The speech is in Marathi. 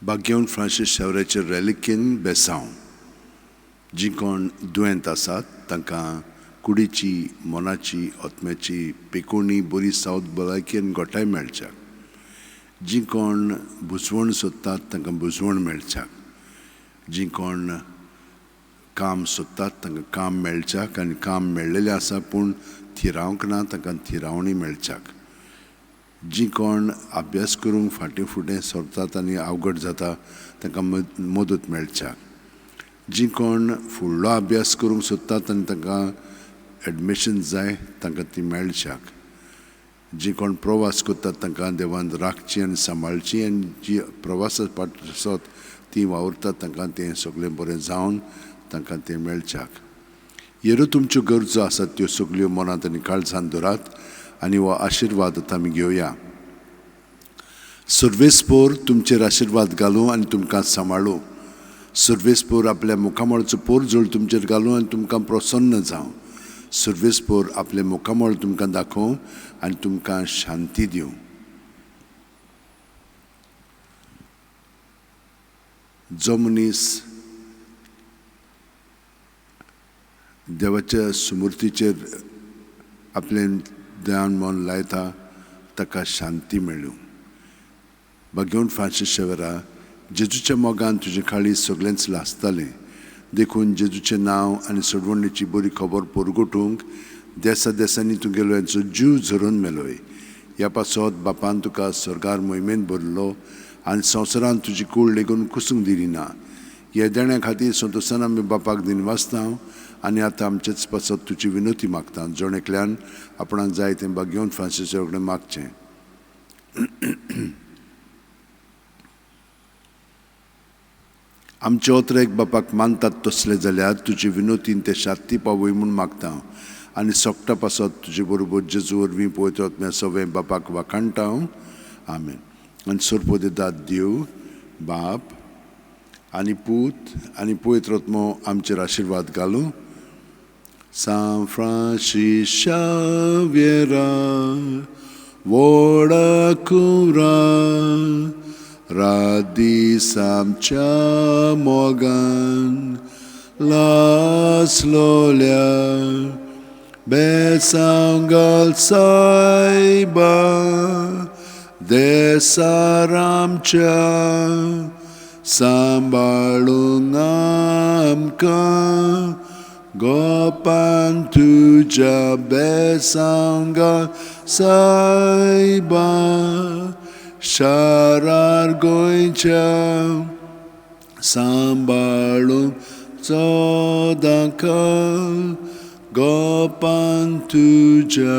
बागेवन फ्रांसीस शेवऱ्याचे रॅलिकेन बेसांव जी कोण दुयेंत आसात तांकां कुडीची मनाची आत्म्याची पेकोवणी बरी सावद भलायकी आनी गोठाय मेळच्याक जी कोण बुजवण सोदतात तांकां बुजवण मेळच्याक जी कोण काम सोदतात तांकां काम मेळच्याक आनी काम मेळ्ळेलें आसा पूण थिरावंक ना तांकां थिरावणी मेळच्याक जी कोण अभ्यास करूंक फाटीं फुडें सरतात आनी अवघड जाता तांकां मदत मेळच्याक जी कोण फुडलो अभ्यास करूंक सोदतात आनी तांकां एडमिशन जाय तांकां ती मेळच्याक जी कोण प्रवास करतात तांकां देवान राखची आनी सांबाळची आनी जी प्रवासाक पाट आसत ती वावुरतात तांकां तें सगळें बरें जावन तांकां तें मेळच्याक हेरू तुमच्यो गरजो आसात त्यो सगळ्यो मनांत आनी काळजांत दवरात आनी हो आशिर्वाद आतां आमी घेवया सर्वेस्पोर तुमचेर आशिर्वाद घालूं आनी तुमकां सांबाळूं सर्वेस्पोर आपल्या मुखामळाचो पोरजोळ तुमचेर घालूं आनी तुमकां प्रसन्न जावं सर्वेस्पोर आपले मुखामळ तुमकां दाखोवं आनी तुमकां शांती दिवं जो मनीस देवाच्या सुमूर्तीचेर आपलें ध्यान मन लायता ताका शांती मेळूं बागेवन फ्रांसीस शेवेरा जेजूच्या मोगान तुजें काळी सगळेंच लासतालें देखून जेजूचें नांव आनी सोडवणेची बरी खबर परगटूंक देसा देसांनी तूं गेलो हांचो जीव झरोवन मेलोय ह्या पासत बापान तुका स्वर्गार मोहिमेन भरलो आनी संवसारान तुजी कूड लेगून कुसूंक दिली ना ह्या देण्या खातीर संतोशान आमी बापाक दिन वाचता आनी आतां आमचेच पासत तुजी विनोती मागता जण एकल्यान आपणाक जाय तें बागेवन फ्रांसीसा कडेन मागचें आमचे ओतरेक बापाक मानतात तसले जाल्यार तुजी विनोतीन ते शांती पावय म्हूण मागता आनी सोगटा पासत तुजे बरोबर जेजू वरवीं पवित्र आत्म्या सवें बापाक वाखाणटा आमेन आनी सोरपो दितात देव बाप आनी पूत आनी पवित्र आत्मो आमचेर आशिर्वाद घालूं San Francis Xaviera वोडकुरा radis amcia mogan las lolia besangal saiba desaramcia sambalung amka Gopan tuja besanga saiba sharar goincha sambalum zodanka Gopan tuja